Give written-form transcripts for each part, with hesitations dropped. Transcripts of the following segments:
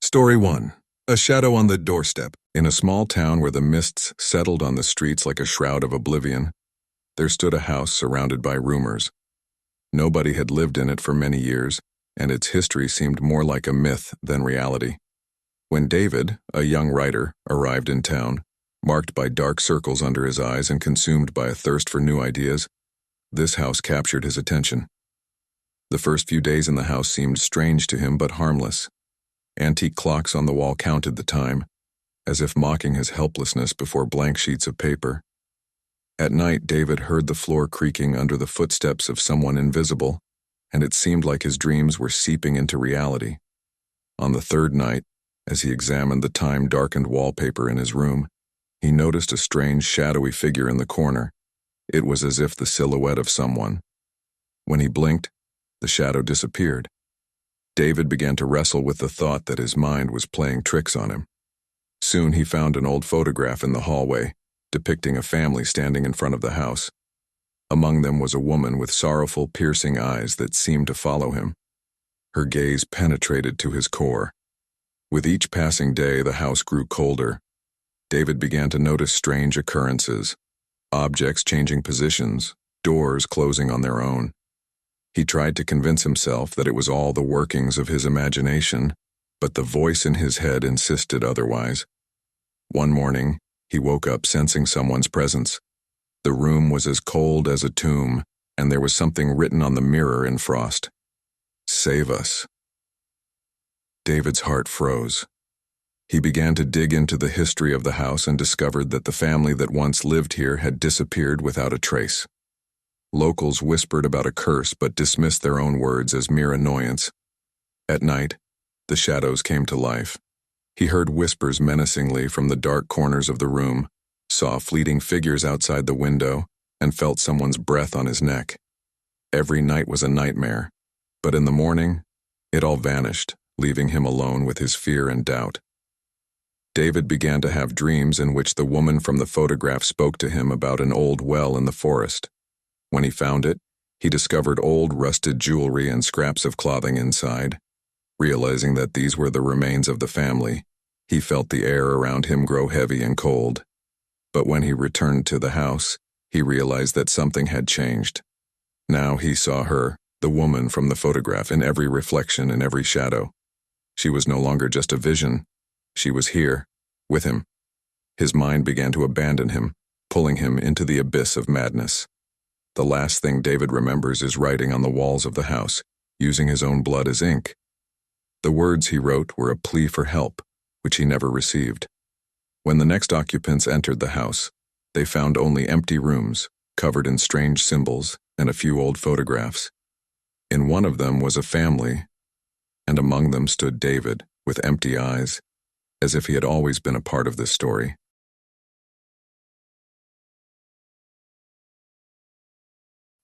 Story 1. A shadow on the doorstep. In a small town where the mists settled on the streets like a shroud of oblivion, there stood a house surrounded by rumors. Nobody had lived in it for many years, and its history seemed more like a myth than reality. When David, a young writer, arrived in town, marked by dark circles under his eyes and consumed by a thirst for new ideas, this house captured his attention. The first few days in the house seemed strange to him but harmless. Antique clocks on the wall counted the time, as if mocking his helplessness before blank sheets of paper. At night, David heard the floor creaking under the footsteps of someone invisible, and it seemed like his dreams were seeping into reality. On the third night, as he examined the time-darkened wallpaper in his room, he noticed a strange, shadowy figure in the corner. It was as if the silhouette of someone. When he blinked, the shadow disappeared. David began to wrestle with the thought that his mind was playing tricks on him. Soon he found an old photograph in the hallway, depicting a family standing in front of the house. Among them was a woman with sorrowful, piercing eyes that seemed to follow him. Her gaze penetrated to his core. With each passing day, the house grew colder. David began to notice strange occurrences, objects changing positions, doors closing on their own. He tried to convince himself that it was all the workings of his imagination, but the voice in his head insisted otherwise. One morning, he woke up sensing someone's presence. The room was as cold as a tomb, and there was something written on the mirror in frost. "Save us." David's heart froze. He began to dig into the history of the house and discovered that the family that once lived here had disappeared without a trace. Locals whispered about a curse but dismissed their own words as mere annoyance. At night, the shadows came to life. He heard whispers menacingly from the dark corners of the room, saw fleeting figures outside the window, and felt someone's breath on his neck. Every night was a nightmare, but in the morning, it all vanished, leaving him alone with his fear and doubt. David began to have dreams in which the woman from the photograph spoke to him about an old well in the forest. When he found it, he discovered old rusted jewelry and scraps of clothing inside. Realizing that these were the remains of the family, he felt the air around him grow heavy and cold. But when he returned to the house, he realized that something had changed. Now he saw her, the woman from the photograph, in every reflection and every shadow. She was no longer just a vision. She was here, with him. His mind began to abandon him, pulling him into the abyss of madness. The last thing David remembers is writing on the walls of the house, using his own blood as ink. The words he wrote were a plea for help, which he never received. When the next occupants entered the house, they found only empty rooms, covered in strange symbols and a few old photographs. In one of them was a family, and among them stood David, with empty eyes, as if he had always been a part of this story.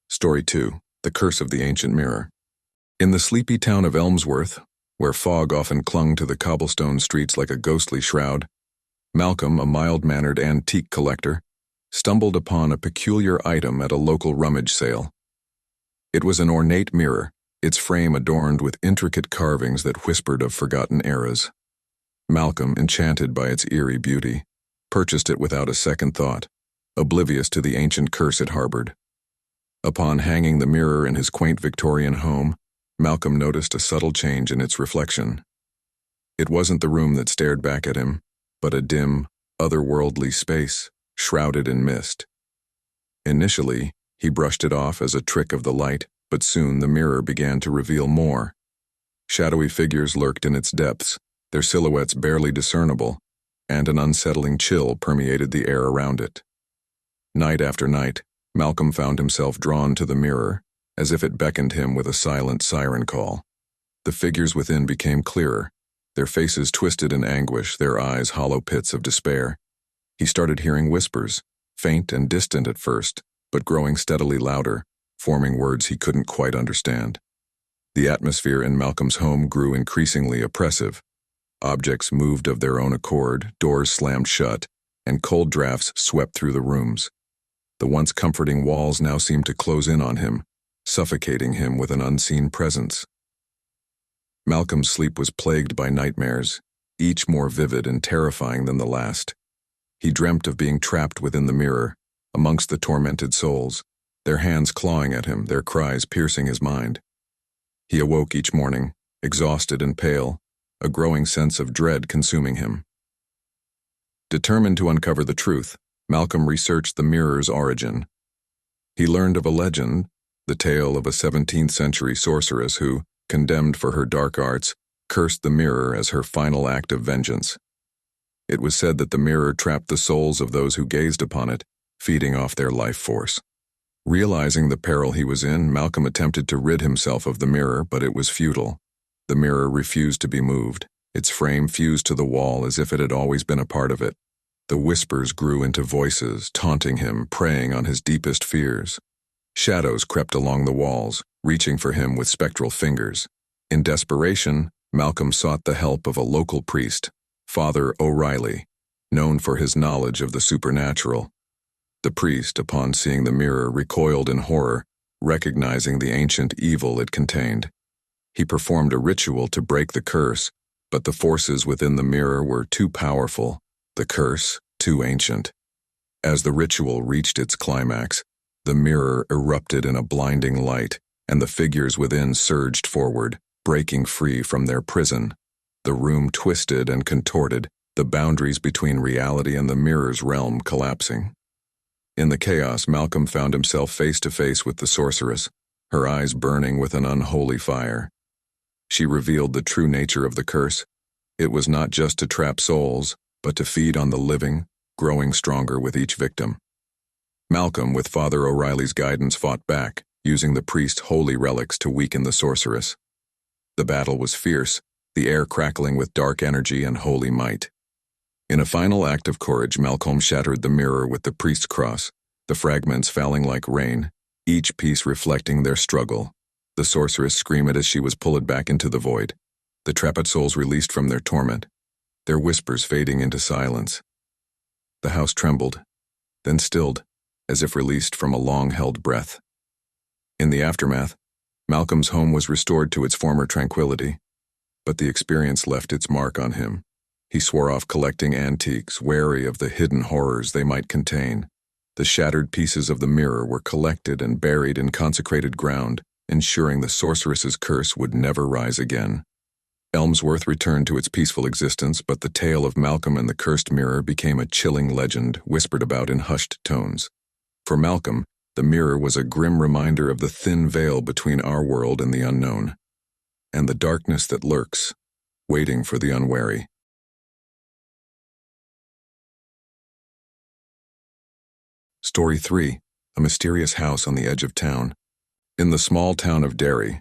Story 2. The Curse of the Ancient Mirror. In the sleepy town of Elmsworth, where fog often clung to the cobblestone streets like a ghostly shroud, Malcolm, a mild-mannered antique collector, stumbled upon a peculiar item at a local rummage sale. It was an ornate mirror, its frame adorned with intricate carvings that whispered of forgotten eras. Malcolm, enchanted by its eerie beauty, purchased it without a second thought, oblivious to the ancient curse it harbored. Upon hanging the mirror in his quaint Victorian home, Malcolm noticed a subtle change in its reflection. It wasn't the room that stared back at him, but a dim, otherworldly space, shrouded in mist. Initially, he brushed it off as a trick of the light, but soon the mirror began to reveal more. Shadowy figures lurked in its depths, their silhouettes barely discernible, and an unsettling chill permeated the air around it. Night after night, Malcolm found himself drawn to the mirror, as if it beckoned him with a silent siren call. The figures within became clearer, their faces twisted in anguish, their eyes hollow pits of despair. He started hearing whispers, faint and distant at first, but growing steadily louder, forming words he couldn't quite understand. The atmosphere in Malcolm's home grew increasingly oppressive. Objects moved of their own accord, doors slammed shut, and cold drafts swept through the rooms. The once comforting walls now seemed to close in on him, suffocating him with an unseen presence. Malcolm's sleep was plagued by nightmares. each more vivid and terrifying than the last. He dreamt of being trapped within the mirror, amongst the tormented souls, their hands clawing at him, their cries piercing his mind. He awoke each morning, exhausted and pale, a growing sense of dread consuming him. Determined to uncover the truth, Malcolm researched the mirror's origin. He learned of a legend, the tale of a 17th-century sorceress who, condemned for her dark arts, cursed the mirror as her final act of vengeance. It was said that the mirror trapped the souls of those who gazed upon it, feeding off their life force. Realizing the peril he was in, Malcolm attempted to rid himself of the mirror, but it was futile. The mirror refused to be moved, its frame fused to the wall as if it had always been a part of it. The whispers grew into voices, taunting him, preying on his deepest fears. Shadows crept along the walls, reaching for him with spectral fingers. In desperation, Malcolm sought the help of a local priest, Father O'Reilly, known for his knowledge of the supernatural. The priest, upon seeing the mirror, recoiled in horror, recognizing the ancient evil it contained. He performed a ritual to break the curse, but the forces within the mirror were too powerful, the curse too ancient. As the ritual reached its climax, the mirror erupted in a blinding light, and the figures within surged forward, breaking free from their prison. The room twisted and contorted, the boundaries between reality and the mirror's realm collapsing. In the chaos, Malcolm found himself face to face with the sorceress, her eyes burning with an unholy fire. She revealed the true nature of the curse. It was not just to trap souls, but to feed on the living, growing stronger with each victim. Malcolm, with Father O'Reilly's guidance, fought back, using the priest's holy relics to weaken the sorceress. The battle was fierce, the air crackling with dark energy and holy might. In a final act of courage, Malcolm shattered the mirror with the priest's cross, the fragments falling like rain, each piece reflecting their struggle. The sorceress screamed as she was pulled back into the void, the trapped souls released from their torment, their whispers fading into silence. The house trembled, then stilled, as if released from a long-held breath. In the aftermath, Malcolm's home was restored to its former tranquility, but the experience left its mark on him. He swore off collecting antiques, wary of the hidden horrors they might contain. The shattered pieces of the mirror were collected and buried in consecrated ground, ensuring the sorceress's curse would never rise again. Elmsworth returned to its peaceful existence, but the tale of Malcolm and the cursed mirror became a chilling legend whispered about in hushed tones. For Malcolm, the mirror was a grim reminder of the thin veil between our world and the unknown, and the darkness that lurks, waiting for the unwary. Story 3. A mysterious house on the edge of town. In the small town of Eerie,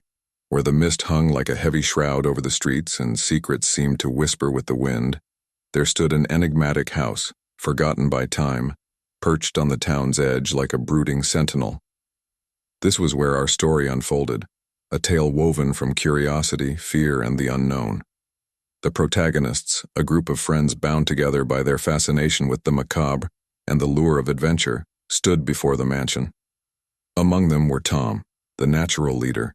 where the mist hung like a heavy shroud over the streets and secrets seemed to whisper with the wind, there stood an enigmatic house, forgotten by time, perched on the town's edge like a brooding sentinel. This was where our story unfolded, a tale woven from curiosity, fear, and the unknown. The protagonists, a group of friends bound together by their fascination with the macabre and the lure of adventure, stood before the mansion. Among them were Tom, the natural leader,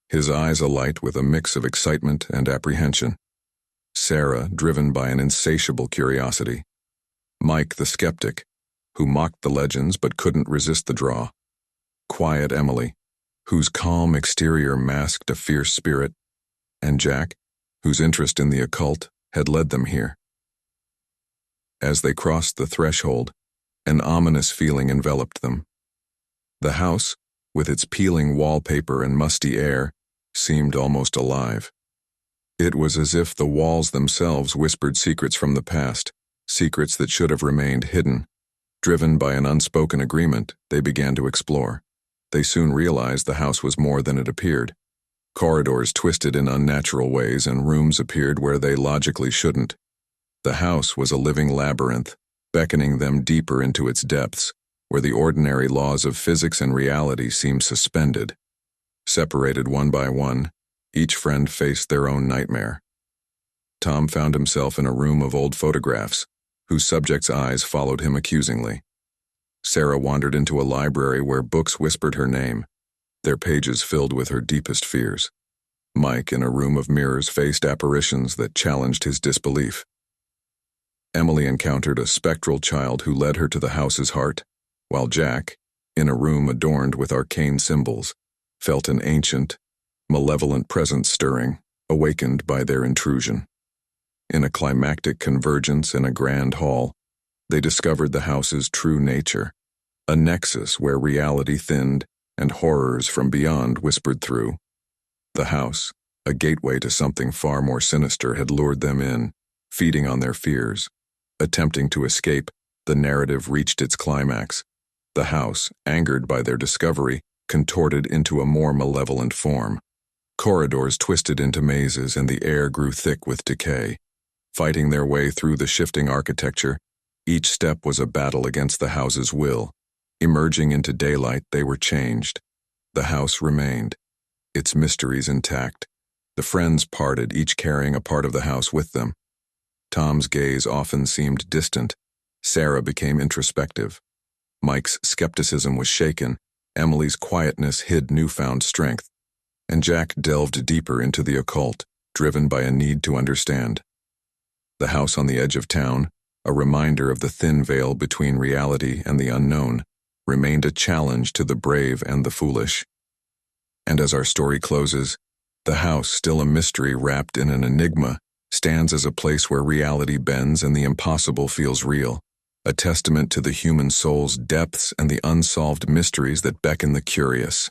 his eyes alight with a mix of excitement and apprehension. Sarah, driven by an insatiable curiosity. Mike, the skeptic, who mocked the legends but couldn't resist the draw. Quiet Emily, whose calm exterior masked a fierce spirit. And Jack, whose interest in the occult had led them here. As they crossed the threshold, an ominous feeling enveloped them. The house, with its peeling wallpaper and musty air, seemed almost alive. It was as if the walls themselves whispered secrets from the past, secrets that should have remained hidden. Driven by an unspoken agreement, they began to explore. They soon realized the house was more than it appeared. Corridors twisted in unnatural ways and rooms appeared where they logically shouldn't. The house was a living labyrinth, beckoning them deeper into its depths, where the ordinary laws of physics and reality seemed suspended. Separated one by one, each friend faced their own nightmare. Tom found himself in a room of old photographs, whose subject's eyes followed him accusingly. Sarah wandered into a library where books whispered her name, their pages filled with her deepest fears. Mike, in a room of mirrors, faced apparitions that challenged his disbelief. Emily encountered a spectral child who led her to the house's heart, while Jack, in a room adorned with arcane symbols, felt an ancient, malevolent presence stirring, awakened by their intrusion. In a climactic convergence in a grand hall, they discovered the house's true nature, a nexus where reality thinned and horrors from beyond whispered through. The house, a gateway to something far more sinister, had lured them in, feeding on their fears. Attempting to escape, the narrative reached its climax. The house, angered by their discovery, contorted into a more malevolent form. Corridors twisted into mazes and the air grew thick with decay. Fighting their way through the shifting architecture, each step was a battle against the house's will. Emerging into daylight, they were changed. The house remained, its mysteries intact. The friends parted, each carrying a part of the house with them. Tom's gaze often seemed distant. Sarah became introspective. Mike's skepticism was shaken. Emily's quietness hid newfound strength. And Jack delved deeper into the occult, driven by a need to understand. The house on the edge of town, a reminder of the thin veil between reality and the unknown, remained a challenge to the brave and the foolish. And as our story closes, the house, still a mystery wrapped in an enigma, stands as a place where reality bends and the impossible feels real, a testament to the human soul's depths and the unsolved mysteries that beckon the curious.